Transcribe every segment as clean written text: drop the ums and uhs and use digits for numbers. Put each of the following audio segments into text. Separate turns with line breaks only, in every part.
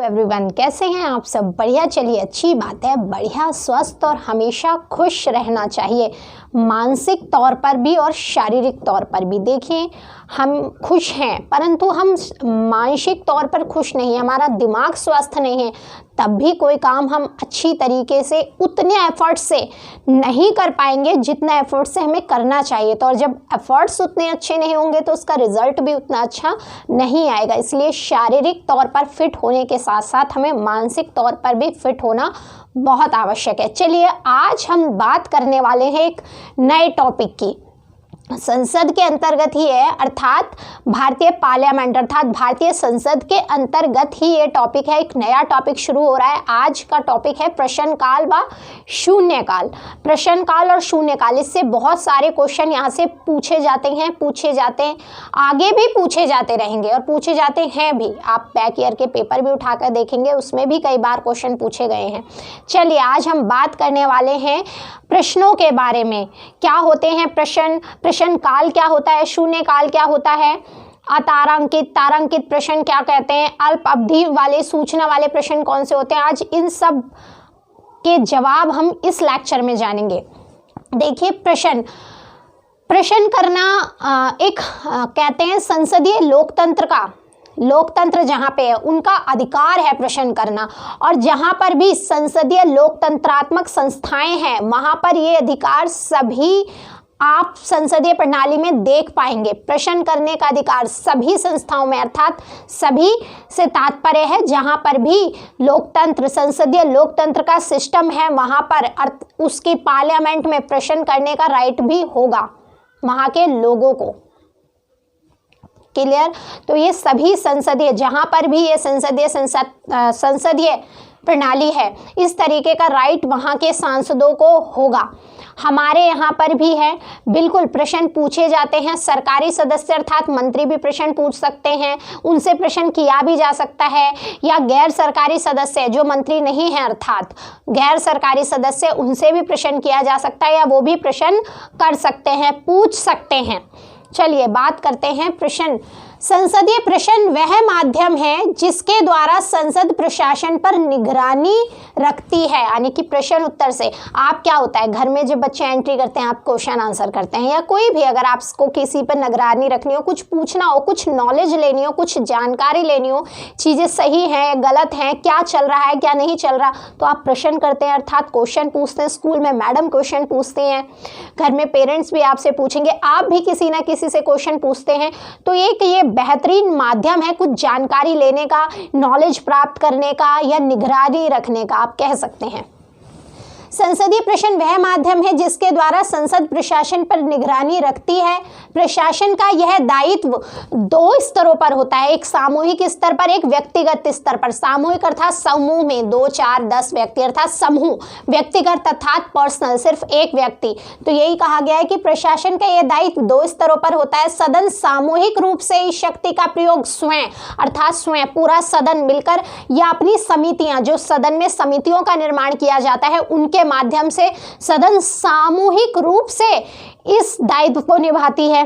Everyone, कैसे हैं आप सब? बढ़िया। चलिए, अच्छी बात है। बढ़िया, स्वस्थ और हमेशा खुश रहना चाहिए, मानसिक तौर पर भी और शारीरिक तौर पर भी। देखिए, हम खुश हैं परंतु हम मानसिक तौर पर खुश नहीं हैं, हमारा दिमाग स्वस्थ नहीं है, तब भी कोई काम हम अच्छी तरीके से उतने एफर्ट से नहीं कर पाएंगे जितना एफर्ट से हमें करना चाहिए। तो और जब एफर्ट्स उतने अच्छे नहीं होंगे तो उसका रिजल्ट भी उतना अच्छा नहीं आएगा। इसलिए शारीरिक तौर पर फिट होने के साथ साथ हमें मानसिक तौर पर भी फिट होना बहुत आवश्यक है। चलिए, आज हम बात करने वाले हैं एक नए टॉपिक की। संसद के अंतर्गत ही है, अर्थात भारतीय पार्लियामेंट अर्थात भारतीय संसद के अंतर्गत ही ये टॉपिक है। एक नया टॉपिक शुरू हो रहा है। आज का टॉपिक है प्रश्न काल व शून्य काल। प्रश्न काल और शून्य काल, इससे बहुत सारे क्वेश्चन यहाँ से पूछे जाते हैं, आगे भी पूछे जाते रहेंगे और पूछे जाते हैं भी। आप बैक ईयर के पेपर भी उठाकर देखेंगे, उसमें भी कई बार क्वेश्चन पूछे गए हैं। चलिए, आज हम बात करने वाले हैं प्रश्नों के बारे में। क्या होते हैं प्रश्न काल क्या होता है, शून्य काल क्या होता है, तारांकित प्रश्न क्या कहते हैं, अल्प अवधि वाले सूचना वाले प्रश्न कौन से होते हैं, आज इन सब के जवाब हम इस लेक्चर में जानेंगे। देखिए, प्रश्न करना एक कहते हैं संसदीय लोकतंत्र जहाँ पे है उनका अधिकार है प्रश्न करना, और जहाँ पर भी संसदीय लोकतंत्रात्मक संस्थाएं हैं वहाँ पर ये अधिकार सभी आप संसदीय प्रणाली में देख पाएंगे। प्रश्न करने का अधिकार सभी संस्थाओं में, अर्थात सभी से तात्पर्य है जहाँ पर भी लोकतंत्र, संसदीय लोकतंत्र का सिस्टम है वहाँ पर उसकी पार्लियामेंट में प्रश्न करने का राइट भी होगा वहाँ के लोगों को। क्लियर? तो ये सभी संसदीय, जहां पर भी ये संसदीय प्रणाली है, इस तरीके का राइट वहां के सांसदों को होगा। हमारे यहाँ पर भी है, बिल्कुल प्रश्न पूछे जाते हैं। सरकारी सदस्य अर्थात मंत्री भी प्रश्न पूछ सकते हैं, उनसे प्रश्न किया भी जा सकता है, या गैर सरकारी सदस्य जो मंत्री नहीं है अर्थात गैर सरकारी सदस्य, उनसे भी प्रश्न किया जा सकता है, या वो भी प्रश्न कर सकते हैं, पूछ सकते हैं। चलिए, बात करते हैं प्रश्न। संसदीय प्रश्न वह माध्यम है जिसके द्वारा संसद प्रशासन पर निगरानी रखती है, यानी कि प्रश्न उत्तर से। आप क्या होता है, घर में जब बच्चे एंट्री करते हैं आप क्वेश्चन आंसर करते हैं, या कोई भी अगर आपको किसी पर निगरानी रखनी हो, कुछ पूछना हो, कुछ नॉलेज लेनी हो, कुछ जानकारी लेनी हो, चीज़ें सही हैं गलत हैं, क्या चल रहा है क्या नहीं चल रहा, तो आप प्रश्न करते हैं अर्थात क्वेश्चन पूछते हैं। स्कूल में मैडम क्वेश्चन पूछते हैं, घर में पेरेंट्स भी आपसे पूछेंगे, आप भी किसी ना किसी से क्वेश्चन पूछते हैं। तो ये बेहतरीन माध्यम है कुछ जानकारी लेने का, नॉलेज प्राप्त करने का, या निगरानी रखने का, आप कह सकते हैं। संसदीय प्रश्न वह माध्यम है जिसके द्वारा संसद प्रशासन पर निगरानी रखती है। प्रशासन का यह दायित्व दो स्तरों पर होता है, एक सामूहिक स्तर पर, एक व्यक्तिगत स्तर पर। सामूहिक अर्थात समूह में 2, 4, 10 व्यक्ति अर्थात समूह, व्यक्तिगत अर्थात पर्सनल सिर्फ एक व्यक्ति। तो यही कहा गया है कि प्रशासन का यह दायित्व 2 स्तरों पर होता है। सदन सामूहिक रूप से इस शक्ति का प्रयोग स्वयं अर्थात स्वयं पूरा सदन मिलकर, या अपनी समितियां, जो सदन में समितियों का निर्माण किया जाता है उनके माध्यम से सदन सामूहिक रूप से इस दायित्व को निभाती है।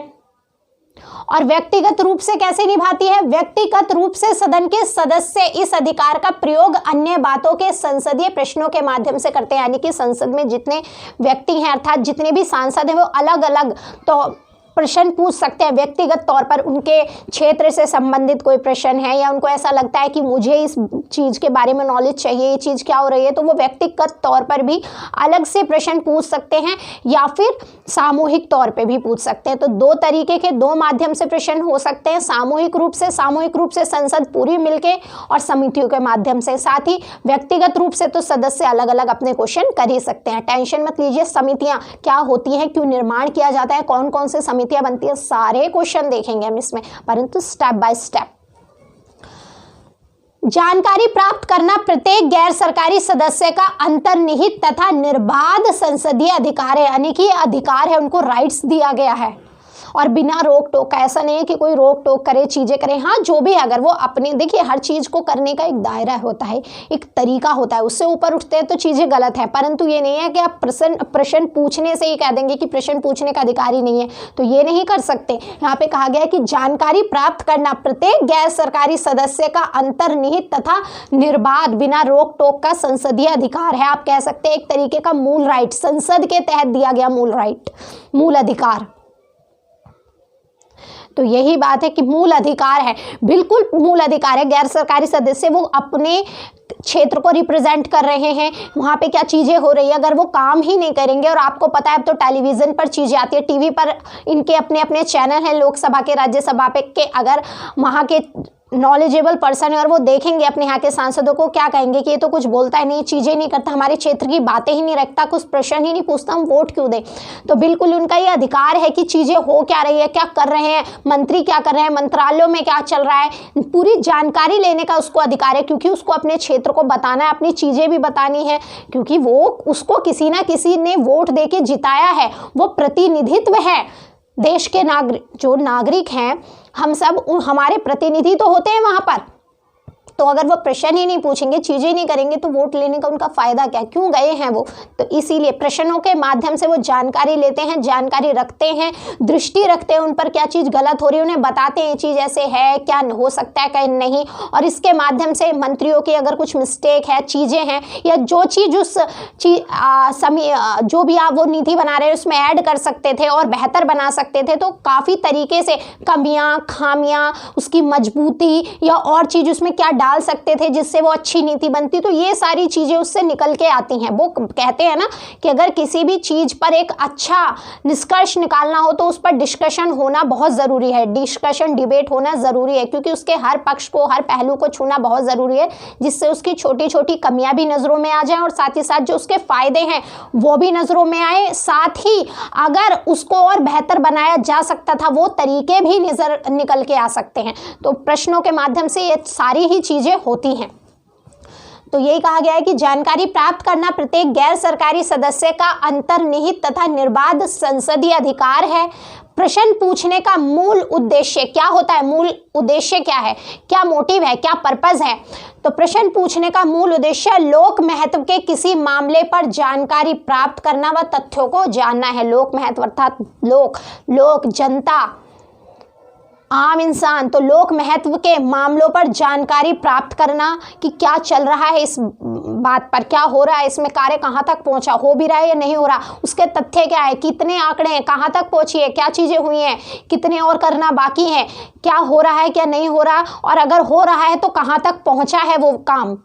और व्यक्तिगत रूप से कैसे निभाती है? व्यक्तिगत रूप से सदन के सदस्य इस अधिकार का प्रयोग अन्य बातों के संसदीय प्रश्नों के माध्यम से करते हैं, यानी कि संसद में जितने व्यक्ति हैं अर्थात जितने भी सांसद हैं वो अलग अलग तो प्रश्न पूछ सकते हैं। व्यक्तिगत तौर पर उनके क्षेत्र से संबंधित कोई प्रश्न है, या उनको ऐसा लगता है कि मुझे इस चीज़ के बारे में नॉलेज चाहिए, ये चीज़ क्या हो रही है, तो वो व्यक्तिगत तौर पर भी अलग से प्रश्न पूछ सकते हैं, या फिर सामूहिक तौर पे भी पूछ सकते हैं। तो 2 तरीके के 2 माध्यम से प्रश्न हो सकते हैं, सामूहिक रूप से संसद पूरी मिलके, और समितियों के माध्यम से। साथ ही व्यक्तिगत रूप से तो सदस्य अलग अलग अपने क्वेश्चन कर ही सकते हैं। टेंशन मत लीजिए, समितियाँ क्या होती हैं, क्यों निर्माण किया जाता है, कौन कौन से समितियां बनती है, सारे क्वेश्चन देखेंगे हम इसमें, परंतु स्टेप बाय स्टेप। जानकारी प्राप्त करना प्रत्येक गैर सरकारी सदस्य का अंतर्निहित तथा निर्बाध संसदीय अधिकार है, यानी कि अधिकार है, उनको राइट्स दिया गया है। और बिना रोक टोक, ऐसा नहीं है कि कोई रोक टोक करे, चीज़ें करे, हाँ जो भी है, अगर वो अपने, देखिए हर चीज़ को करने का एक दायरा होता है, एक तरीका होता है, उससे ऊपर उठते हैं तो चीज़ें गलत है। परंतु ये नहीं है कि आप प्रश्न पूछने से ही कह देंगे कि प्रश्न पूछने का अधिकार ही नहीं है, तो ये नहीं कर सकते। यहाँ पे कहा गया है कि जानकारी प्राप्त करना प्रत्येक गैर सरकारी सदस्य का अंतर्निहित तथा निर्बाध बिना रोक टोक का संसदीय अधिकार है। आप कह सकते हैं एक तरीके का मूल राइट, संसद के तहत दिया गया मूल राइट, मूल अधिकार। तो यही बात है कि मूल अधिकार है, बिल्कुल मूल अधिकार है। गैर सरकारी सदस्य वो अपने क्षेत्र को रिप्रेजेंट कर रहे हैं, वहाँ पे क्या चीज़ें हो रही है, अगर वो काम ही नहीं करेंगे, और आपको पता है अब तो टेलीविज़न पर चीज़ें आती है, टीवी पर इनके अपने अपने चैनल हैं, लोकसभा के, राज्यसभा पे के, अगर वहाँ के नॉलेजेबल पर्सन है और वो देखेंगे अपने यहाँ के सांसदों को, क्या कहेंगे कि ये तो कुछ बोलता ही नहीं, चीज़ें नहीं करता, हमारे क्षेत्र की बातें ही नहीं रखता, कुछ प्रश्न ही नहीं पूछता, हम वोट क्यों दें। तो बिल्कुल उनका ये अधिकार है कि चीज़ें हो क्या रही है, क्या कर रहे हैं मंत्री, क्या कर रहे हैं, मंत्रालयों में क्या चल रहा है, पूरी जानकारी लेने का उसको अधिकार है, क्योंकि उसको अपने क्षेत्र को बताना है, अपनी चीज़ें भी बतानी है, क्योंकि वो उसको किसी ना किसी ने वोट दे के जिताया है, वो प्रतिनिधित्व है देश के जो नागरिक हैं, हम सब हमारे प्रतिनिधि तो होते हैं वहाँ पर। तो अगर वो प्रश्न ही नहीं पूछेंगे, चीज़ें नहीं करेंगे, तो वोट लेने का उनका फ़ायदा क्या, क्यों गए हैं वो। तो इसीलिए प्रश्नों के माध्यम से वो जानकारी लेते हैं, जानकारी रखते हैं, दृष्टि रखते हैं उन पर, क्या चीज़ गलत हो रही है उन्हें बताते हैं, ये चीज़ ऐसे है, क्या हो सकता है, क्या नहीं, और इसके माध्यम से मंत्रियों की अगर कुछ मिस्टेक है, चीज़ें हैं, या जो चीज़ उस जो भी आप वो नीति बना रहे हैं उसमें ऐड कर सकते थे और बेहतर बना सकते थे, तो काफ़ी तरीके से कमियाँ, खामियाँ, उसकी मजबूती या और चीज़ उसमें क्या डाल सकते थे जिससे वो अच्छी नीति बनती, तो ये सारी चीज़ें उससे निकल के आती हैं। वो कहते हैं ना कि अगर किसी भी चीज़ पर एक अच्छा निष्कर्ष निकालना हो तो उस पर डिस्कशन होना बहुत ज़रूरी है, डिस्कशन डिबेट होना ज़रूरी है, क्योंकि उसके हर पक्ष को, हर पहलू को छूना बहुत ज़रूरी है, जिससे उसकी छोटी छोटी कमियां भी नज़रों में आ जाएं और साथ ही साथ जो उसके फ़ायदे हैं वो भी नज़रों में आए, साथ ही अगर उसको और बेहतर बनाया जा सकता था वो तरीके भी निकल के आ सकते हैं। तो प्रश्नों के माध्यम से ये सारी ही चीज़ें होती हैं। तो यही कहा गया है कि जानकारी प्राप्त करना प्रत्येक गैर सरकारी सदस्य का अंतर्निहित तथा निर्बाध संसदीय अधिकार है। प्रश्न पूछने का मूल उद्देश्य क्या होता है, मूल उद्देश्य क्या है, क्या मोटिव है, क्या पर्पस है। तो प्रश्न पूछने का मूल उद्देश्य लोक महत्व के किसी मामले पर जानकारी प्राप्त करना व तथ्यों को जानना है। लोक महत्व अर्थात लोक जनता, आम इंसान, तो लोक महत्व के मामलों पर जानकारी प्राप्त करना कि क्या चल रहा है इस बात पर, क्या हो रहा है, इसमें कार्य कहाँ तक पहुँचा, हो भी रहा है या नहीं हो रहा, उसके तथ्य क्या है, कितने आंकड़े हैं, कहाँ तक पहुँची है, क्या चीज़ें हुई हैं, कितने और करना बाकी है, क्या हो रहा है, क्या नहीं हो रहा, और अगर हो रहा है तो कहाँ तक पहुँचा है वो काम,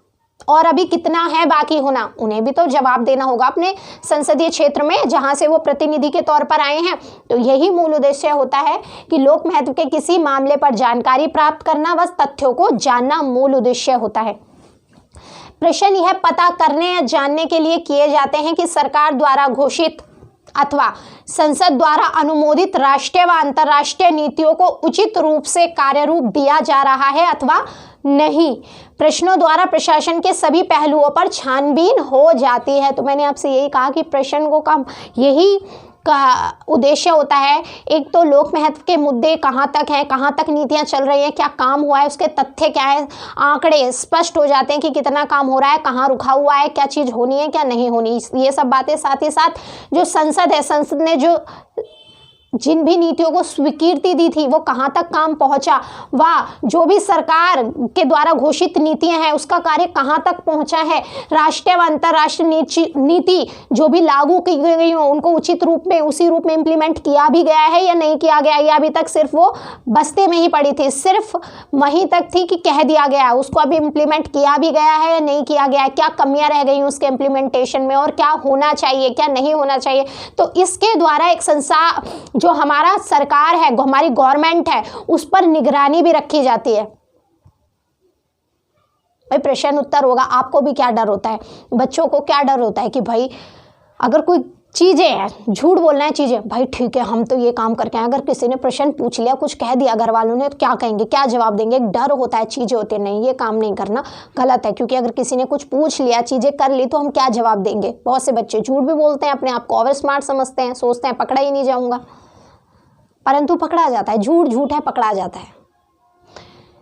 और अभी कितना है बाकी होना, उन्हें भी तो जवाब देना होगा अपने संसदीय क्षेत्र में जहां से वो प्रतिनिधि के तौर पर आए हैं। तो यही मूल उद्देश्य होता है कि लोक महत्व के किसी मामले पर जानकारी प्राप्त करना व तथ्यों को जानना मूल उद्देश्य होता है। प्रश्न यह पता करने या जानने के लिए किए जाते हैं कि सरकार द्वारा घोषित अथवा संसद द्वारा अनुमोदित राष्ट्रीय व अंतर्राष्ट्रीय नीतियों को उचित रूप से कार्यरूप दिया जा रहा है अथवा नहीं। प्रश्नों द्वारा प्रशासन के सभी पहलुओं पर छानबीन हो जाती है। तो मैंने आपसे यही कहा कि प्रश्न को काम यही का उद्देश्य होता है, एक तो लोक महत्व के मुद्दे कहाँ तक हैं, कहाँ तक नीतियाँ चल रही हैं, क्या काम हुआ है, उसके तथ्य क्या है, आंकड़े स्पष्ट हो जाते हैं कि कितना काम हो रहा है, कहाँ रुका हुआ है, क्या चीज़ होनी है, क्या नहीं होनी, ये सब बातें। साथ ही साथ जो संसद है, संसद ने जो जिन भी नीतियों को स्वीकृति दी थी वो कहाँ तक काम पहुँचा, व जो भी सरकार के द्वारा घोषित नीतियाँ हैं उसका कार्य कहाँ तक पहुँचा है, राष्ट्रीय व अंतर्राष्ट्रीय नीति जो भी लागू की गई हो उनको उचित रूप में उसी रूप में इम्प्लीमेंट किया भी गया है या नहीं किया गया, या अभी तक सिर्फ वो बस्ते में ही पड़ी थी, सिर्फ वहीं तक थी कि कह दिया गया, उसको अभी इम्प्लीमेंट किया भी गया है या नहीं किया गया है, क्या कमियाँ रह गई उसके इम्प्लीमेंटेशन में और क्या होना चाहिए, क्या नहीं होना चाहिए। तो इसके द्वारा एक जो हमारा सरकार है, हमारी गवर्नमेंट है, उस पर निगरानी भी रखी जाती है। भाई प्रश्न उत्तर होगा, आपको भी क्या डर होता है, बच्चों को क्या डर होता है कि भाई अगर कोई चीज़ें हैं, झूठ बोलना है चीज़ें, भाई ठीक है हम तो ये काम करके आए, अगर किसी ने प्रश्न पूछ लिया, कुछ कह दिया घर वालों ने, तो क्या कहेंगे, क्या जवाब देंगे, एक डर होता है, चीज़ें होती है, नहीं ये काम नहीं करना, गलत है, क्योंकि अगर किसी ने कुछ पूछ लिया, चीज़ें कर ली तो हम क्या जवाब देंगे। बहुत से बच्चे झूठ भी बोलते हैं, अपने आप को ओवर स्मार्ट समझते हैं, सोचते हैं पकड़ा ही नहीं जाऊँगा। परंतु पकड़ा जाता है, झूठ झूठ है, पकड़ा जाता है।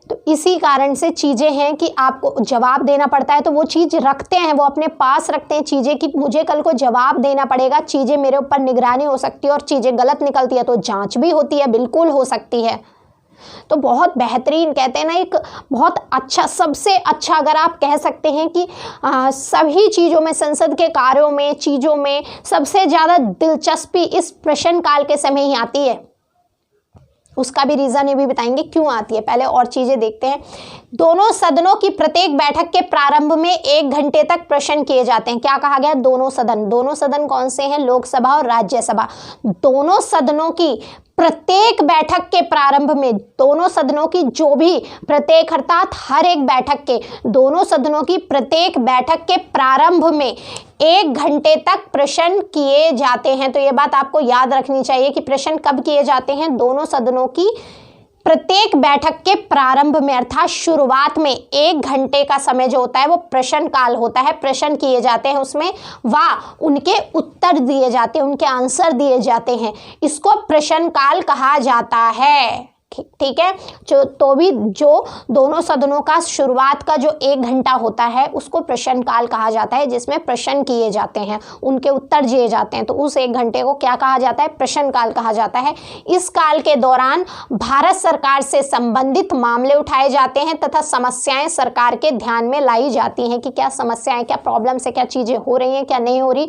तो इसी कारण से चीज़ें हैं कि आपको जवाब देना पड़ता है, तो वो चीज़ रखते हैं, वो अपने पास रखते हैं चीज़ें कि मुझे कल को जवाब देना पड़ेगा, चीज़ें मेरे ऊपर निगरानी हो सकती है, और चीज़ें गलत निकलती है तो जांच भी होती है, बिल्कुल हो सकती है। तो बहुत बेहतरीन, कहते हैं ना, एक बहुत अच्छा, सबसे अच्छा अगर आप कह सकते हैं कि सभी चीज़ों में, संसद के कार्यों में, चीज़ों में सबसे ज़्यादा दिलचस्पी इस प्रश्नकाल के समय ही आती है। उसका भी रीज़न ये भी बताएंगे क्यों आती है। पहले और चीज़ें देखते हैं। दोनों सदनों की प्रत्येक बैठक के प्रारंभ में 1 घंटे तक प्रश्न किए जाते हैं। क्या कहा गया? दोनों सदन। दोनों सदन कौन से हैं? लोकसभा और राज्यसभा। दोनों सदनों की प्रत्येक बैठक के प्रारंभ में, दोनों सदनों की जो भी प्रत्येक अर्थात हर एक बैठक के, दोनों सदनों की प्रत्येक बैठक के प्रारंभ में 1 घंटे तक प्रश्न किए जाते हैं। तो ये बात आपको याद रखनी चाहिए कि प्रश्न कब किए जाते हैं? दोनों सदनों की प्रत्येक बैठक के प्रारंभ में, अर्थात शुरुआत में 1 घंटे का समय जो होता है वो प्रश्न काल होता है। प्रश्न किए जाते हैं उसमें, व उनके उत्तर दिए जाते हैं, उनके आंसर दिए जाते हैं। इसको प्रश्न काल कहा जाता है। ठीक है। जो दोनों सदनों का शुरुआत का जो 1 घंटा होता है उसको प्रश्न काल कहा जाता है, जिसमें प्रश्न किए जाते हैं, उनके उत्तर दिए जाते हैं। तो उस 1 घंटे को क्या कहा जाता है? प्रश्न काल कहा जाता है। इस काल के दौरान भारत सरकार से संबंधित मामले उठाए जाते हैं तथा समस्याएं सरकार के ध्यान में लाई जाती हैं कि क्या समस्याएं, क्या प्रॉब्लम्स है, क्या चीज़ें हो रही हैं, क्या नहीं हो रही,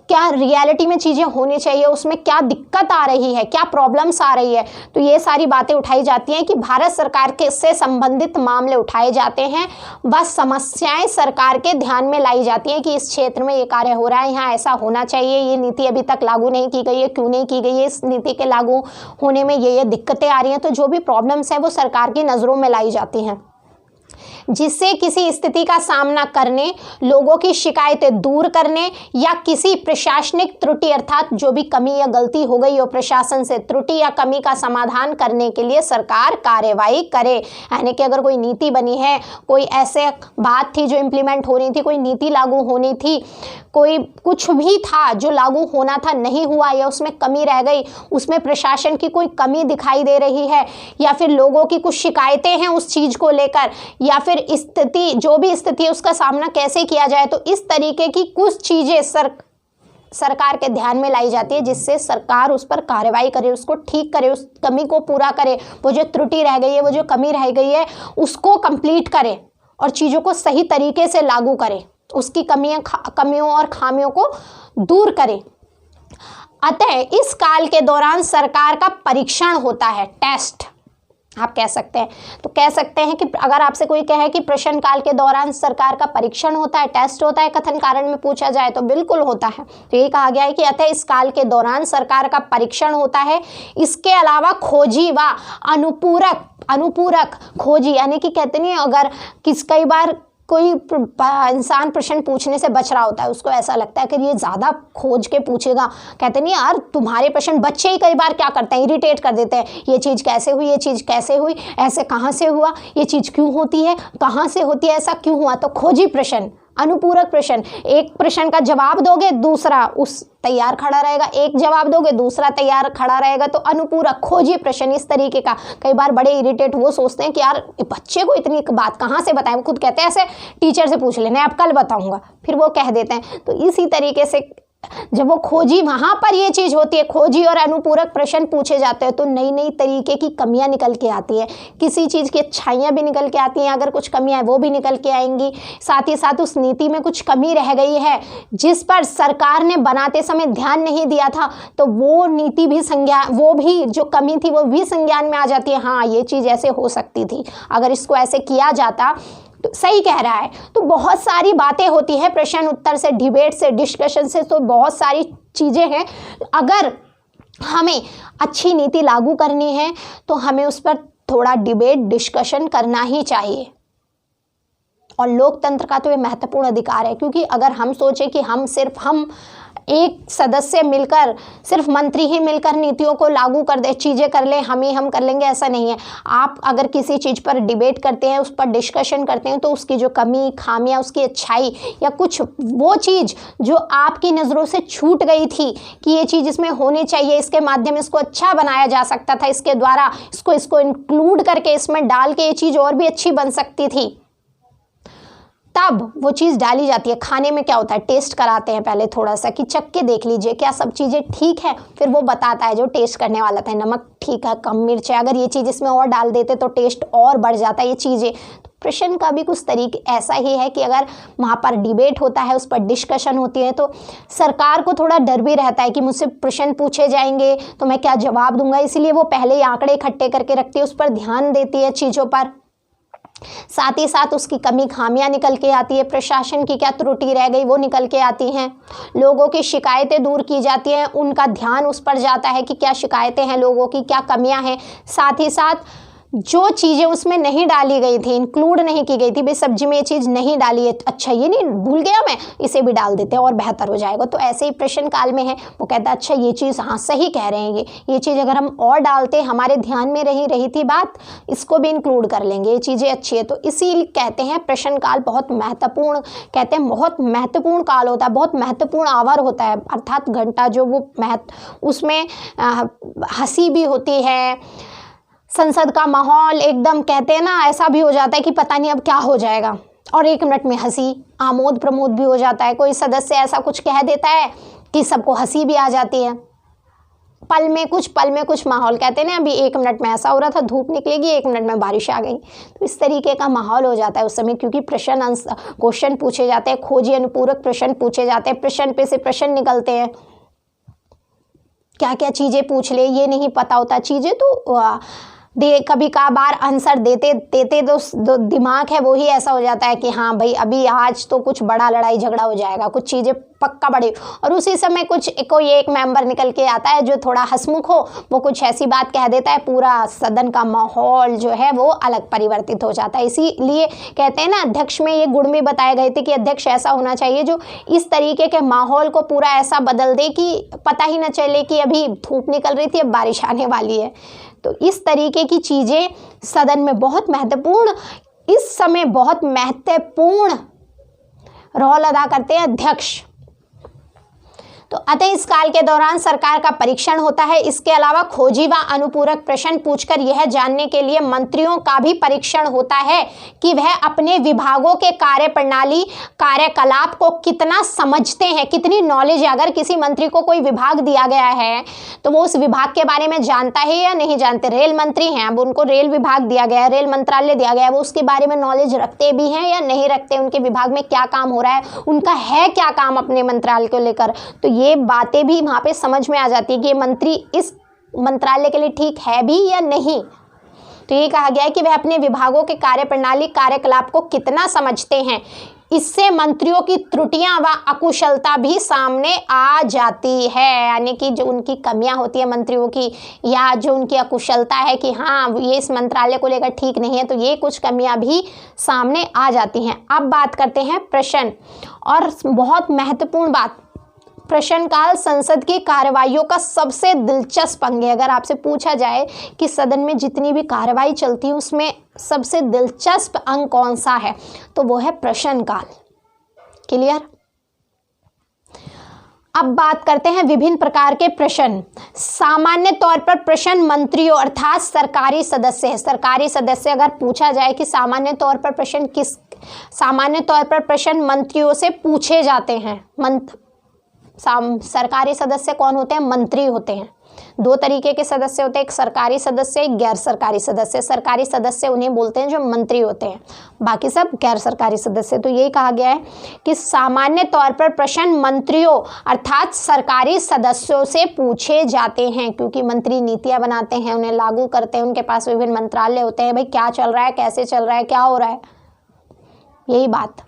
क्या रियलिटी में चीज़ें होनी चाहिए, उसमें क्या दिक्कत आ रही है, क्या प्रॉब्लम्स आ रही है। तो ये सारी बातें उठाई जाती हैं कि भारत सरकार के से संबंधित मामले उठाए जाते हैं, बस समस्याएं सरकार के ध्यान में लाई जाती हैं कि इस क्षेत्र में ये कार्य हो रहा है, यहाँ ऐसा होना चाहिए, ये नीति अभी तक लागू नहीं की गई है, क्यों नहीं की गई है, इस नीति के लागू होने में ये दिक्कतें आ रही हैं। तो जो भी प्रॉब्लम्स है वो सरकार की नज़रों में लाई जाती हैं, जिससे किसी स्थिति का सामना करने, लोगों की शिकायतें दूर करने या किसी प्रशासनिक त्रुटि अर्थात जो भी कमी या गलती हो गई हो प्रशासन से, त्रुटि या कमी का समाधान करने के लिए सरकार कार्यवाही करे। यानी कि अगर कोई नीति बनी है, कोई ऐसे बात थी जो इम्प्लीमेंट होनी थी, कोई नीति लागू होनी थी, कोई कुछ भी था जो लागू होना था नहीं हुआ, या उसमें कमी रह गई, उसमें प्रशासन की कोई कमी दिखाई दे रही है, या फिर लोगों की कुछ शिकायतें हैं उस चीज़ को लेकर, या फिर स्थिति, जो भी स्थिति है उसका सामना कैसे किया जाए, तो इस तरीके की कुछ चीज़ें सरकार के ध्यान में लाई जाती है, जिससे सरकार उस पर कार्रवाई करे, उसको ठीक करे, उस कमी को पूरा करे, वो जो त्रुटि रह गई है, वो जो कमी रह गई है उसको कंप्लीट करे और चीज़ों को सही तरीके से लागू करे, उसकी कमियों और खामियों को दूर करे। अतः इस काल के दौरान सरकार का परीक्षण होता है, टेस्ट आप कह सकते हैं। तो कह सकते हैं कि अगर आपसे कोई कहे कि प्रश्न काल के दौरान सरकार का परीक्षण होता है, टेस्ट होता है, कथन कारण में पूछा जाए तो बिल्कुल होता है। तो यही कहा गया है कि अतः इस काल के दौरान सरकार का परीक्षण होता है। इसके अलावा खोजी व अनुपूरक खोजी, यानी कि कहते नहीं, अगर कई बार कोई इंसान प्रश्न पूछने से बच रहा होता है, उसको ऐसा लगता है कि ये ज़्यादा खोज के पूछेगा, कहते नहीं यार तुम्हारे प्रश्न, बच्चे ही कई बार क्या करते हैं, इरिटेट कर देते हैं, ये चीज़ कैसे हुई, ये चीज़ कैसे हुई, ऐसे कहाँ से हुआ, ये चीज़ क्यों होती है, कहाँ से होती है, ऐसा क्यों हुआ। तो खोजी प्रश्न, अनुपूरक प्रश्न, एक प्रश्न का जवाब दोगे दूसरा उस तैयार खड़ा रहेगा, एक जवाब दोगे दूसरा तैयार खड़ा रहेगा, तो अनुपूरक खोजी प्रश्न इस तरीके का। कई बार बड़े इरिटेट वो सोचते हैं कि यार बच्चे को इतनी बात कहाँ से बताएं, वो खुद कहते हैं ऐसे टीचर से पूछ लेना, आप कल बताऊंगा, फिर वो कह देते हैं। तो इसी तरीके से जब वो खोजी, वहाँ पर ये चीज़ होती है, खोजी और अनुपूरक प्रश्न पूछे जाते हैं, तो नई नई तरीके की कमियां निकल के आती है, किसी चीज़ की अच्छाइयाँ भी निकल के आती हैं, अगर कुछ कमियां हैं वो भी निकल के आएंगी, साथ ही साथ उस नीति में कुछ कमी रह गई है जिस पर सरकार ने बनाते समय ध्यान नहीं दिया था, तो वो नीति भी वो भी जो कमी थी वो भी संज्ञान में आ जाती है। हाँ, ये चीज़ ऐसे हो सकती थी, अगर इसको ऐसे किया जाता तो सही कह रहा है। तो बहुत सारी बातें होती है प्रश्न उत्तर से, डिबेट से, डिस्कशन से, तो बहुत सारी चीज़ें हैं। अगर हमें अच्छी नीति लागू करनी है तो हमें उस पर थोड़ा डिबेट डिस्कशन करना ही चाहिए, और लोकतंत्र का तो ये महत्वपूर्ण अधिकार है, क्योंकि अगर हम सोचें कि हम एक सदस्य मिलकर, सिर्फ मंत्री ही मिलकर नीतियों को लागू कर दे, चीज़ें कर ले, हम कर लेंगे, ऐसा नहीं है। आप अगर किसी चीज़ पर डिबेट करते हैं, उस पर डिस्कशन करते हैं, तो उसकी जो कमी खामियां, उसकी अच्छाई या कुछ वो चीज़ जो आपकी नज़रों से छूट गई थी कि ये चीज़ इसमें होनी चाहिए, इसके माध्यम इसको अच्छा बनाया जा सकता था, इसके द्वारा इसको इंक्लूड करके इसमें डाल के ये चीज़ और भी अच्छी बन सकती थी, तब वो चीज़ डाली जाती है। खाने में क्या होता है, टेस्ट कराते हैं पहले थोड़ा सा कि चख के देख लीजिए क्या सब चीज़ें ठीक है, फिर वो बताता है जो टेस्ट करने वाला था, नमक ठीक है, कम मिर्च है, अगर ये चीज़ इसमें और डाल देते तो टेस्ट और बढ़ जाता है, ये चीज़ें। तो प्रश्न का भी कुछ तरीके ऐसा ही है कि अगर वहाँ पर डिबेट होता है, उस पर डिस्कशन होती है, तो सरकार को थोड़ा डर भी रहता है कि मुझसे प्रश्न पूछे जाएंगे तो मैं क्या जवाब दूंगा, इसलिए वो पहले ही आंकड़े इकट्ठे करके रखती है, उस पर ध्यान देती है चीज़ों पर। साथ ही साथ उसकी कमी खामियां निकल के आती है, प्रशासन की क्या त्रुटि रह गई वो निकल के आती हैं, लोगों की शिकायतें दूर की जाती हैं, उनका ध्यान उस पर जाता है कि क्या शिकायतें हैं लोगों की, क्या कमियां हैं। साथ ही साथ जो चीज़ें उसमें नहीं डाली गई थी, इंक्लूड नहीं की गई थी, भाई सब्जी में ये चीज़ नहीं डाली है, अच्छा ये नहीं भूल गया मैं, इसे भी डाल देते हैं और बेहतर हो जाएगा। तो ऐसे ही प्रश्न काल में है, वो कहता है अच्छा ये चीज़ हाँ सही कह रहे हैं, ये चीज़ अगर हम और डालते, हमारे ध्यान में रही थी बात, इसको भी इंक्लूड कर लेंगे, ये चीज़ें अच्छी है। तो इसीलिए कहते हैं प्रश्न काल बहुत महत्वपूर्ण, कहते हैं बहुत महत्वपूर्ण काल होता है, बहुत महत्वपूर्ण आवर होता है, अर्थात घंटा जो वो उसमें हंसी भी होती है, संसद का माहौल एकदम कहते हैं ना ऐसा भी हो जाता है कि पता नहीं अब क्या हो जाएगा, और 1 मिनट में हंसी आमोद प्रमोद भी हो जाता है। कोई सदस्य ऐसा कुछ कह देता है कि सबको हंसी भी आ जाती है, पल में कुछ माहौल, कहते हैं ना अभी 1 मिनट में ऐसा हो रहा था, धूप निकलेगी, 1 मिनट में बारिश आ गई, तो इस तरीके का माहौल हो जाता है उस समय, क्योंकि क्वेश्चन पूछे जाते हैं, खोजी अनुपूरक प्रश्न पूछे जाते हैं, प्रश्न पे से प्रश्न निकलते हैं, क्या क्या चीज़ें पूछ ले ये नहीं पता होता, चीज़ें तो कभी कभार आंसर देते तो दिमाग है वो ही ऐसा हो जाता है कि हाँ भाई अभी आज तो कुछ बड़ा लड़ाई झगड़ा हो जाएगा, कुछ चीज़ें पक्का बड़ी, और उसी समय कोई एक मेंबर निकल के आता है जो थोड़ा हंसमुख हो, वो कुछ ऐसी बात कह देता है, पूरा सदन का माहौल जो है वो अलग परिवर्तित हो जाता है। इसीलिए कहते हैं ना अध्यक्ष में ये गुण भी बताए गए थे कि अध्यक्ष ऐसा होना चाहिए जो इस तरीके के माहौल को पूरा ऐसा बदल दे कि पता ही न चले कि अभी धूप निकल रही थी अब बारिश आने वाली है। तो इस तरीके की चीज़ें सदन में बहुत महत्वपूर्ण, इस समय बहुत महत्वपूर्ण रोल अदा करते हैं अध्यक्ष। तो अतः इस काल के दौरान सरकार का परीक्षण होता है। इसके अलावा खोजी व अनुपूरक प्रश्न पूछकर यह जानने के लिए मंत्रियों का भी परीक्षण होता है कि वह अपने विभागों के कार्यप्रणाली कार्यकलाप को कितना समझते हैं, कितनी नॉलेज है। अगर किसी मंत्री को कोई विभाग दिया गया है तो वो उस विभाग के बारे में जानता है या नहीं जानते। रेल मंत्री हैं, अब उनको रेल विभाग दिया गया है, रेल मंत्रालय दिया गया है, वो उसके बारे में नॉलेज रखते भी हैं या नहीं रखते, उनके विभाग में क्या काम हो रहा है, उनका है क्या काम अपने मंत्रालय को लेकर। तो ये बातें भी वहाँ पे समझ में आ जाती है कि ये मंत्री इस मंत्रालय के लिए ठीक है भी या नहीं। तो ये कहा गया है कि वह अपने विभागों के कार्यप्रणाली कार्यकलाप को कितना समझते हैं। इससे मंत्रियों की त्रुटियां व अकुशलता भी सामने आ जाती है, यानी कि जो उनकी कमियां होती है मंत्रियों की, या जो उनकी अकुशलता है कि हाँ ये इस मंत्रालय को लेकर ठीक नहीं है, तो ये कुछ कमियां भी सामने आ जाती हैं। अब बात करते हैं प्रश्न, और बहुत महत्वपूर्ण बात, प्रश्नकाल संसद की कार्रवाइयों का सबसे दिलचस्प अंग है। अगर आपसे पूछा जाए कि सदन में जितनी भी कार्रवाई चलती है उसमें सबसे दिलचस्प अंग कौन सा है, तो वो है प्रश्नकाल। क्लियर। अब बात करते हैं विभिन्न प्रकार के प्रश्न। सामान्य तौर पर प्रश्न मंत्रियों अर्थात सरकारी सदस्य है। सरकारी सदस्य अगर पूछा जाए कि सामान्य तौर पर प्रश्न मंत्रियों से पूछे जाते हैं। सरकारी सदस्य कौन होते हैं? मंत्री होते हैं। 2 तरीके के सदस्य होते हैं, एक सरकारी सदस्य, एक गैर सरकारी सदस्य। सरकारी सदस्य उन्हें बोलते हैं जो मंत्री होते हैं, बाकी सब गैर सरकारी सदस्य। तो यही कहा गया है कि सामान्य तौर पर प्रश्न मंत्रियों अर्थात सरकारी सदस्यों से पूछे जाते हैं, क्योंकि मंत्री नीतियां बनाते हैं, उन्हें लागू करते हैं, उनके पास विभिन्न मंत्रालय होते हैं, भाई क्या चल रहा है, कैसे चल रहा है, क्या हो रहा है, यही बात।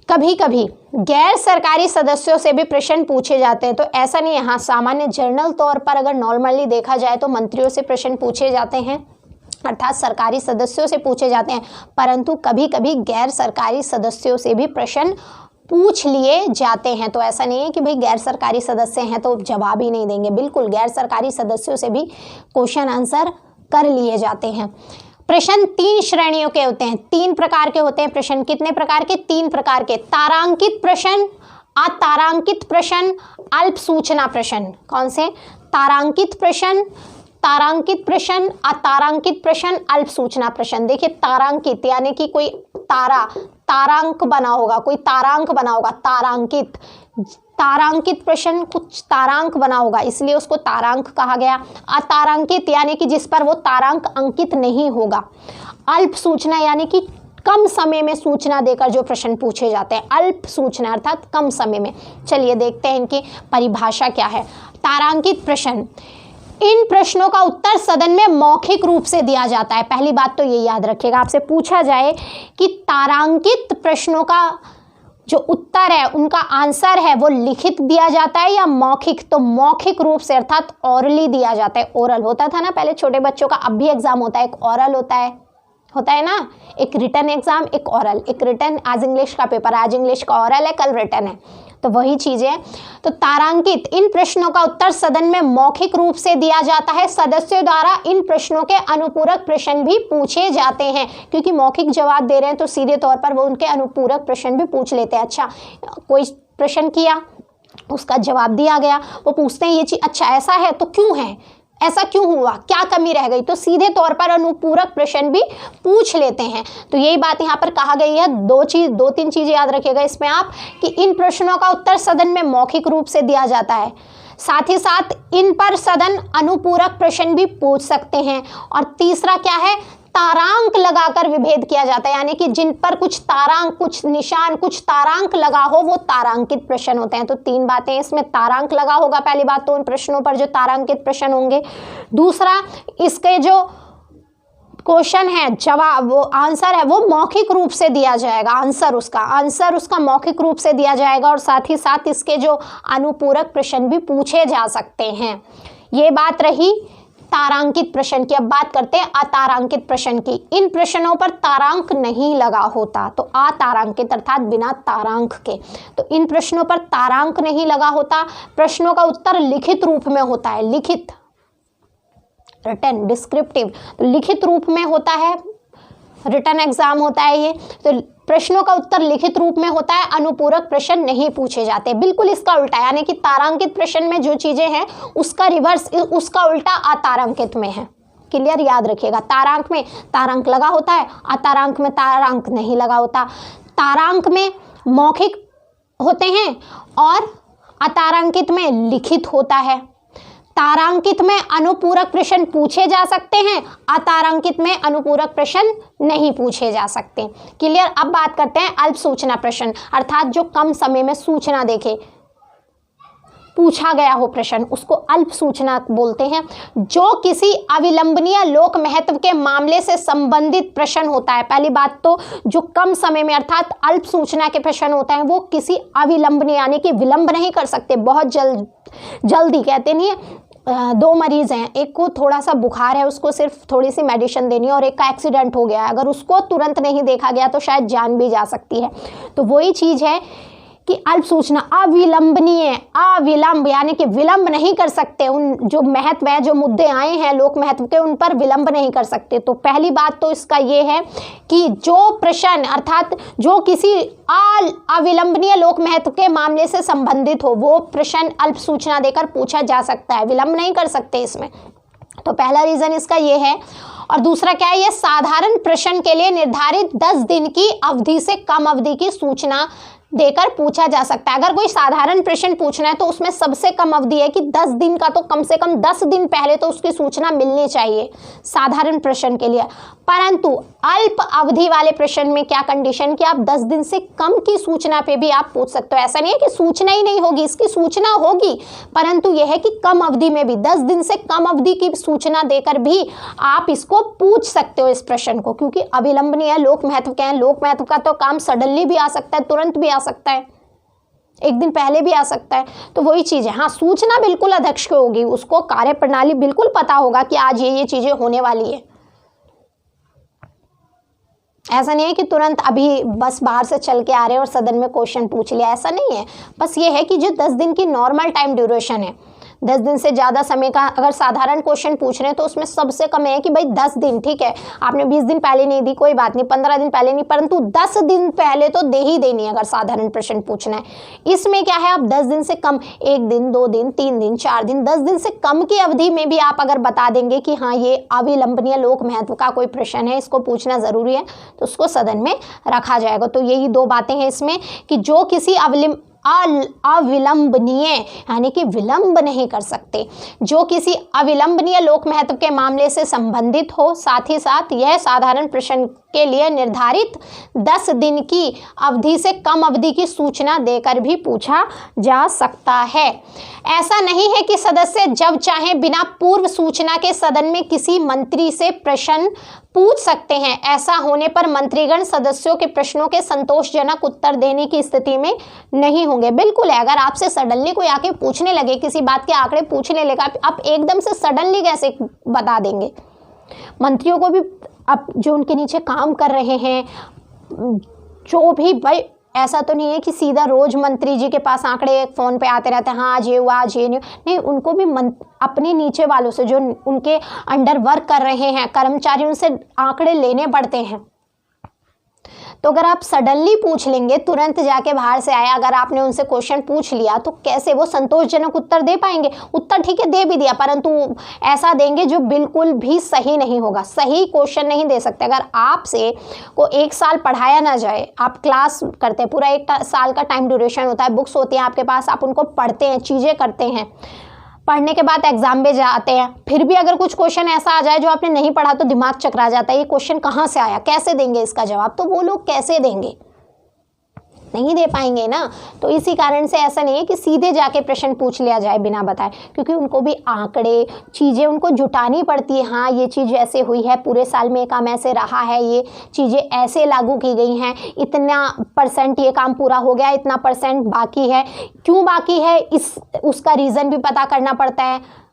कभी कभी गैर सरकारी सदस्यों से भी प्रश्न पूछे जाते हैं। तो ऐसा नहीं है, हाँ सामान्य जनरल तौर पर अगर नॉर्मली देखा जाए तो मंत्रियों से प्रश्न पूछे जाते हैं, अर्थात सरकारी सदस्यों से पूछे जाते हैं, परंतु कभी कभी गैर सरकारी सदस्यों से भी प्रश्न पूछ लिए जाते हैं। तो ऐसा नहीं है कि भाई गैर सरकारी सदस्य हैं तो जवाब ही नहीं देंगे, बिल्कुल गैर सरकारी सदस्यों से भी क्वेश्चन आंसर कर लिए जाते हैं। प्रश्न 3 श्रेणियों के होते हैं, 3 प्रकार के होते हैं प्रश्न। कितने प्रकार के? 3 प्रकार के। तारांकित प्रश्न, अतारांकित प्रश्न, अल्प सूचना प्रश्न। कौन से? तारांकित प्रश्न, तारांकित प्रश्न, अतारांकित प्रश्न, अल्प सूचना प्रश्न। देखिए तारांकित यानी कि कोई तारांक बना होगा, कोई तारांक बना होगा, तारांकित। तारांकित प्रश्न कुछ तारांक बना होगा इसलिए उसको तारांक कहा गया। अतारांकित यानी कि जिस पर वो तारांक अंकित नहीं होगा। अल्प सूचना यानी कि कम समय में सूचना देकर जो प्रश्न पूछे जाते हैं, अल्प सूचना अर्थात कम समय में। चलिए देखते हैं इनकी परिभाषा क्या है। तारांकित प्रश्न, इन प्रश्नों का उत्तर सदन में मौखिक रूप से दिया जाता है। पहली बात तो ये याद रखिएगा, आपसे पूछा जाए कि तारांकित प्रश्नों का जो उत्तर है, उनका आंसर है वो लिखित दिया जाता है या मौखिक, तो मौखिक रूप से अर्थात ओरली दिया जाता है। ओरल होता था ना पहले छोटे बच्चों का, अब भी एग्जाम होता है, एक ओरल होता है ना, एक रिटन एग्जाम, एक ओरल। एक रिटन आज इंग्लिश का पेपर, आज इंग्लिश का ओरल है, कल रिटन है, तो वही चीज है। तो तारांकित, इन प्रश्नों का उत्तर सदन में मौखिक रूप से दिया जाता है। सदस्यों द्वारा इन प्रश्नों के अनुपूरक प्रश्न भी पूछे जाते हैं, क्योंकि मौखिक जवाब दे रहे हैं तो सीधे तौर पर वो उनके अनुपूरक प्रश्न भी पूछ लेते हैं। अच्छा कोई प्रश्न किया, उसका जवाब दिया गया, वो पूछते हैं ये चीज अच्छा ऐसा है तो क्यों है, ऐसा क्यों हुआ, क्या कमी रह गई, तो सीधे तौर पर अनुपूरक प्रश्न भी पूछ लेते हैं। तो यही बात यहाँ पर कहा गई है। 2-3 चीजें याद रखिएगा इसमें आप, कि इन प्रश्नों का उत्तर सदन में मौखिक रूप से दिया जाता है, साथ ही साथ इन पर सदन अनुपूरक प्रश्न भी पूछ सकते हैं। और तीसरा क्या है? तारांक लगाकर विभेद किया जाता है, यानी कि जिन पर कुछ तारांक, कुछ निशान, कुछ तारांक लगा हो वो तारांकित प्रश्न होते हैं। तो 3 बातें इसमें, तारांक लगा होगा पहली बात तो उन प्रश्नों पर जो तारांकित प्रश्न होंगे। दूसरा, इसके जो क्वेश्चन है, जवाब, वो आंसर है वो मौखिक रूप से दिया जाएगा, आंसर उसका मौखिक रूप से दिया जाएगा। और साथ ही साथ इसके जो अनुपूरक प्रश्न भी पूछे जा सकते हैं। ये बात रही तारांकित प्रश्न की। अब बात करते हैं अतारांकित प्रश्न की। इन प्रश्नों पर तारांक नहीं लगा होता, तो अतारांकित अर्थात बिना तारांक के। तो इन प्रश्नों पर तारांक नहीं लगा होता। प्रश्नों का उत्तर लिखित रूप में होता है, लिखित, रिटन, डिस्क्रिप्टिव, तो लिखित रूप में होता है, रिटन एग्जाम होता है ये। तो प्रश्नों का उत्तर लिखित रूप में होता है, अनुपूरक प्रश्न नहीं पूछे जाते। बिल्कुल इसका उल्टा, यानी कि तारांकित प्रश्न में जो चीजें हैं उसका रिवर्स, उसका उल्टा अतारांकित में है। क्लियर, याद रखिएगा। तारांक में तारांक लगा होता है, अतारांक में तारांक नहीं लगा होता। तारांक में मौखिक होते हैं और अतारांकित में लिखित होता है। तारांकित में अनुपूरक प्रश्न पूछे जा सकते हैं, अतारांकित में अनुपूरक प्रश्न नहीं पूछे जा सकते। क्लियर। अब बात करते हैं अल्प सूचना प्रश्न, अर्थात जो कम समय में सूचना देखे पूछा गया हो प्रश्न, उसको अल्प सूचना बोलते हैं। जो किसी अविलंबनीय लोक महत्व के मामले से संबंधित प्रश्न होता है। पहली बात तो जो कम समय में अर्थात अल्प सूचना के प्रश्न होते हैं वो किसी अविलंबनीय यानी कि विलंब नहीं कर सकते, बहुत जल्दी कहते नहीं है। 2 मरीज हैं, एक को थोड़ा सा बुखार है, उसको सिर्फ थोड़ी सी मेडिसिन देनी है, और एक का एक्सीडेंट हो गया है, अगर उसको तुरंत नहीं देखा गया तो शायद जान भी जा सकती है। तो वही चीज़ है कि अल्प सूचना अविलंबनीय, अविलंब यानी कि विलंब नहीं कर सकते। उन जो महत्व है, जो मुद्दे आए हैं लोक महत्व के, उन पर विलंब नहीं कर सकते। तो पहली बात तो इसका ये है कि जो प्रश्न अर्थात जो किसी अविलंबनीय लोक महत्व के मामले से संबंधित हो वो प्रश्न अल्प सूचना देकर पूछा जा सकता है, विलंब नहीं कर सकते इसमें। तो पहला रीजन इसका ये है। और दूसरा क्या है, ये साधारण प्रश्न के लिए निर्धारित 10 दिन की अवधि से कम अवधि की सूचना देकर पूछा जा सकता है। अगर कोई साधारण प्रश्न पूछना है तो उसमें सबसे कम अवधि है कि 10 दिन का, तो कम से कम 10 दिन पहले तो उसकी सूचना मिलनी चाहिए साधारण प्रश्न के लिए। परंतु अल्प अवधि वाले प्रश्न में क्या कंडीशन कि आप 10 दिन से कम की सूचना पे भी आप पूछ सकते हो। ऐसा नहीं है कि सूचना ही नहीं होगी, इसकी सूचना होगी, परंतु यह है कि कम अवधि में भी 10 दिन से कम अवधि की सूचना देकर भी आप इसको पूछ सकते हो इस प्रश्न को, क्योंकि अविलंबनीय है, लोक महत्व के हैं। लोक महत्व का तो काम सडनली भी आ सकता है, तुरंत भी आ सकता है, एक दिन पहले भी आ सकता है। तो वही चीज़ है। हाँ, सूचना बिल्कुल अध्यक्ष को होगी, उसको कार्य प्रणाली बिल्कुल पता होगा कि आज ये चीज़ें होने वाली है, ऐसा नहीं है कि तुरंत अभी बस बाहर से चल के आ रहे हैं और सदन में क्वेश्चन पूछ लिया, ऐसा नहीं है। बस ये है कि जो 10 दिन की नॉर्मल टाइम ड्यूरेशन है, 10 दिन से ज़्यादा समय का अगर साधारण क्वेश्चन पूछ रहे हैं तो उसमें सबसे कम है कि भाई 10 दिन, ठीक है आपने 20 दिन पहले नहीं दी कोई बात नहीं, 15 दिन पहले नहीं, परंतु 10 दिन पहले तो दे ही देनी है अगर साधारण प्रश्न पूछना है। इसमें क्या है, आप 10 दिन से कम, 1 दिन 2 दिन 3 दिन 4 दिन, 10 दिन से कम की अवधि में भी आप अगर बता देंगे कि हाँ ये अविलंबनीय लोक महत्व का कोई प्रश्न है, इसको पूछना ज़रूरी है, तो उसको सदन में रखा जाएगा। तो यही 2 बातें हैं इसमें कि जो किसी अविलंबनीय यानी कि विलंब नहीं कर सकते, जो किसी अविलंबनीय लोक महत्व के मामले से संबंधित हो, साथ ही साथ यह साधारण प्रश्न के लिए निर्धारित 10 दिन की अवधि से कम अवधि की सूचना देकर भी पूछा जा सकता है। ऐसा नहीं है कि सदस्य जब चाहे बिना पूर्व सूचना के सदन में किसी मंत्री से प्रश्न पूछ सकते हैं। ऐसा होने पर मंत्रीगण सदस्यों के प्रश्नों के संतोषजनक उत्तर देने की स्थिति में नहीं होंगे। बिल्कुल है, अगर आपसे सडनली कोई आके पूछने लगे, किसी बात के आंकड़े पूछने लगा, आप एकदम से सडनली कैसे बता देंगे। मंत्रियों को भी अब जो उनके नीचे काम कर रहे हैं, जो भी भाई ऐसा तो नहीं है कि सीधा रोज मंत्री जी के पास आंकड़े फ़ोन पे आते रहते हैं, हाँ आज ये हुआ आज ये नहीं, उनको भी अपने नीचे वालों से जो उनके अंडर वर्क कर रहे हैं कर्मचारियों से आंकड़े लेने पड़ते हैं। तो अगर आप सडनली पूछ लेंगे, तुरंत जाके बाहर से आया, अगर आपने उनसे क्वेश्चन पूछ लिया तो कैसे वो संतोषजनक उत्तर दे पाएंगे। उत्तर ठीक है दे भी दिया, परंतु ऐसा देंगे जो बिल्कुल भी सही नहीं होगा, सही क्वेश्चन नहीं दे सकते। अगर आपसे को 1 साल पढ़ाया ना जाए, आप क्लास करते हैं, पूरा 1 साल का टाइम ड्यूरेशन होता है, बुक्स होती हैं आपके पास, आप उनको पढ़ते हैं, चीज़ें करते हैं, पढ़ने के बाद एग्जाम में जाते हैं, फिर भी अगर कुछ क्वेश्चन ऐसा आ जाए जो आपने नहीं पढ़ा तो दिमाग चकरा जाता है, ये क्वेश्चन कहाँ से आया, कैसे देंगे इसका जवाब, तो वो लोग कैसे देंगे, नहीं दे पाएंगे ना। तो इसी कारण से ऐसा नहीं है कि सीधे जाके प्रश्न पूछ लिया जाए बिना बताए, क्योंकि उनको भी आंकड़े चीज़ें उनको जुटानी पड़ती है। हाँ ये चीज़ ऐसे हुई है, पूरे साल में काम ऐसे रहा है, ये चीज़ें ऐसे लागू की गई हैं, इतना % ये काम पूरा हो गया, इतना % बाकी है, क्यों बाकी है उसका रीज़न भी पता करना पड़ता है।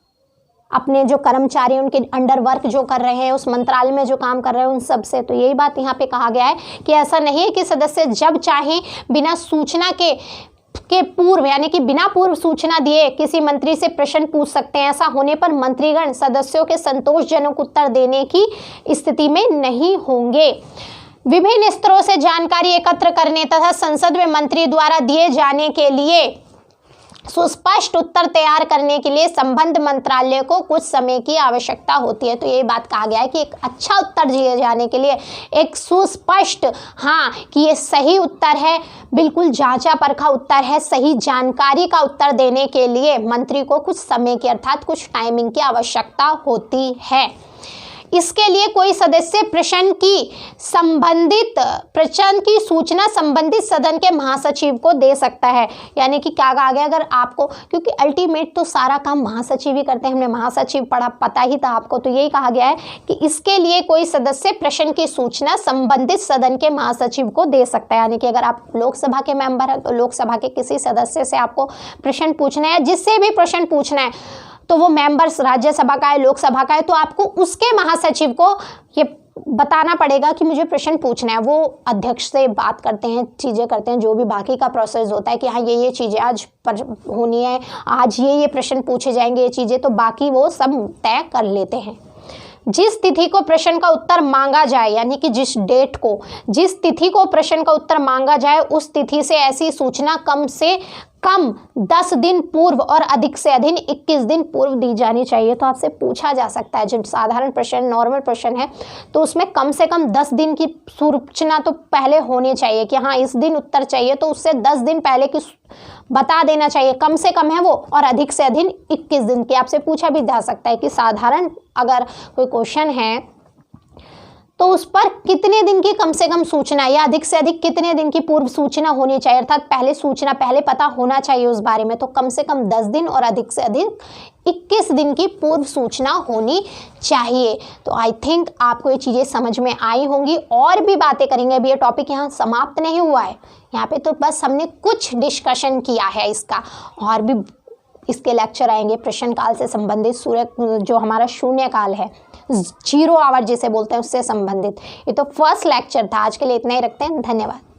अपने जो कर्मचारी उनके अंडर वर्क जो कर रहे हैं, उस मंत्रालय में जो काम कर रहे हैं, उन सब से। तो यही बात यहाँ पे कहा गया है कि ऐसा नहीं है कि सदस्य जब चाहें बिना सूचना के पूर्व यानी कि बिना पूर्व सूचना दिए किसी मंत्री से प्रश्न पूछ सकते हैं। ऐसा होने पर मंत्रीगण सदस्यों के संतोषजनक उत्तर देने की स्थिति में नहीं होंगे। विभिन्न स्तरों से जानकारी एकत्र करने तथा संसद में मंत्री द्वारा दिए जाने के लिए सुस्पष्ट उत्तर तैयार करने के लिए संबंध मंत्रालय को कुछ समय की आवश्यकता होती है। तो यही बात कहा गया है कि एक अच्छा उत्तर दिए जाने के लिए एक सुस्पष्ट, हाँ कि ये सही उत्तर है, बिल्कुल जांचा परखा उत्तर है, सही जानकारी का उत्तर देने के लिए मंत्री को कुछ समय की अर्थात कुछ टाइमिंग की आवश्यकता होती है। इसके लिए कोई सदस्य प्रश्न की सूचना संबंधित सदन के महासचिव को दे सकता है। यानी कि क्या कहा गया, अगर आपको, क्योंकि अल्टीमेट तो सारा काम महासचिव ही करते हैं, हमने महासचिव पढ़ा, पता ही था आपको, तो यही कहा गया है कि इसके लिए कोई सदस्य प्रश्न की सूचना संबंधित सदन के महासचिव को दे सकता है। यानी कि अगर आप लोकसभा के मेंबर हैं तो लोकसभा के किसी सदस्य से आपको प्रश्न पूछना है, जिससे भी प्रश्न पूछना है, तो वो मेंबर्स राज्यसभा का है लोकसभा का है, तो आपको उसके महासचिव को ये बताना पड़ेगा कि मुझे प्रश्न पूछना है। वो अध्यक्ष से बात करते हैं, चीज़ें करते हैं, जो भी बाकी का प्रोसेस होता है कि हाँ ये चीज़ें आज पर होनी है, आज ये प्रश्न पूछे जाएंगे, ये चीज़ें, तो बाकी वो सब तय कर लेते हैं। जिस तिथि को प्रश्न का उत्तर मांगा जाए, यानी कि जिस तिथि को प्रश्न का उत्तर मांगा जाए, उस तिथि से ऐसी सूचना कम से कम 10 दिन पूर्व और अधिक से अधिक 21 दिन पूर्व दी जानी चाहिए। तो आपसे पूछा जा सकता है, जो साधारण प्रश्न नॉर्मल प्रश्न है, तो उसमें कम से कम 10 दिन की सूचना तो पहले होनी चाहिए कि हाँ इस दिन उत्तर चाहिए, तो उससे 10 दिन पहले की बता देना चाहिए, कम से कम है वो, और अधिक से अधिक 21 दिन की। आपसे पूछा भी जा सकता है कि साधारण अगर कोई क्वेश्चन है तो उस पर कितने दिन की कम से कम सूचना या अधिक से अधिक कितने दिन की पूर्व सूचना होनी चाहिए, अर्थात पहले पता होना चाहिए उस बारे में। तो कम से कम 10 दिन और अधिक से अधिक 21 दिन की पूर्व सूचना होनी चाहिए। तो आई थिंक आपको ये चीज़ें समझ में आई होंगी। और भी बातें करेंगे, अभी ये टॉपिक यहाँ समाप्त नहीं हुआ है, यहाँ पे तो बस हमने कुछ डिस्कशन किया है इसका, और भी इसके लेक्चर आएंगे प्रश्न काल से संबंधित, सूर्य जो हमारा शून्य काल है, 0 आवर जिसे बोलते हैं, उससे संबंधित। ये तो फर्स्ट लेक्चर था। आज के लिए इतना ही रखते हैं। धन्यवाद।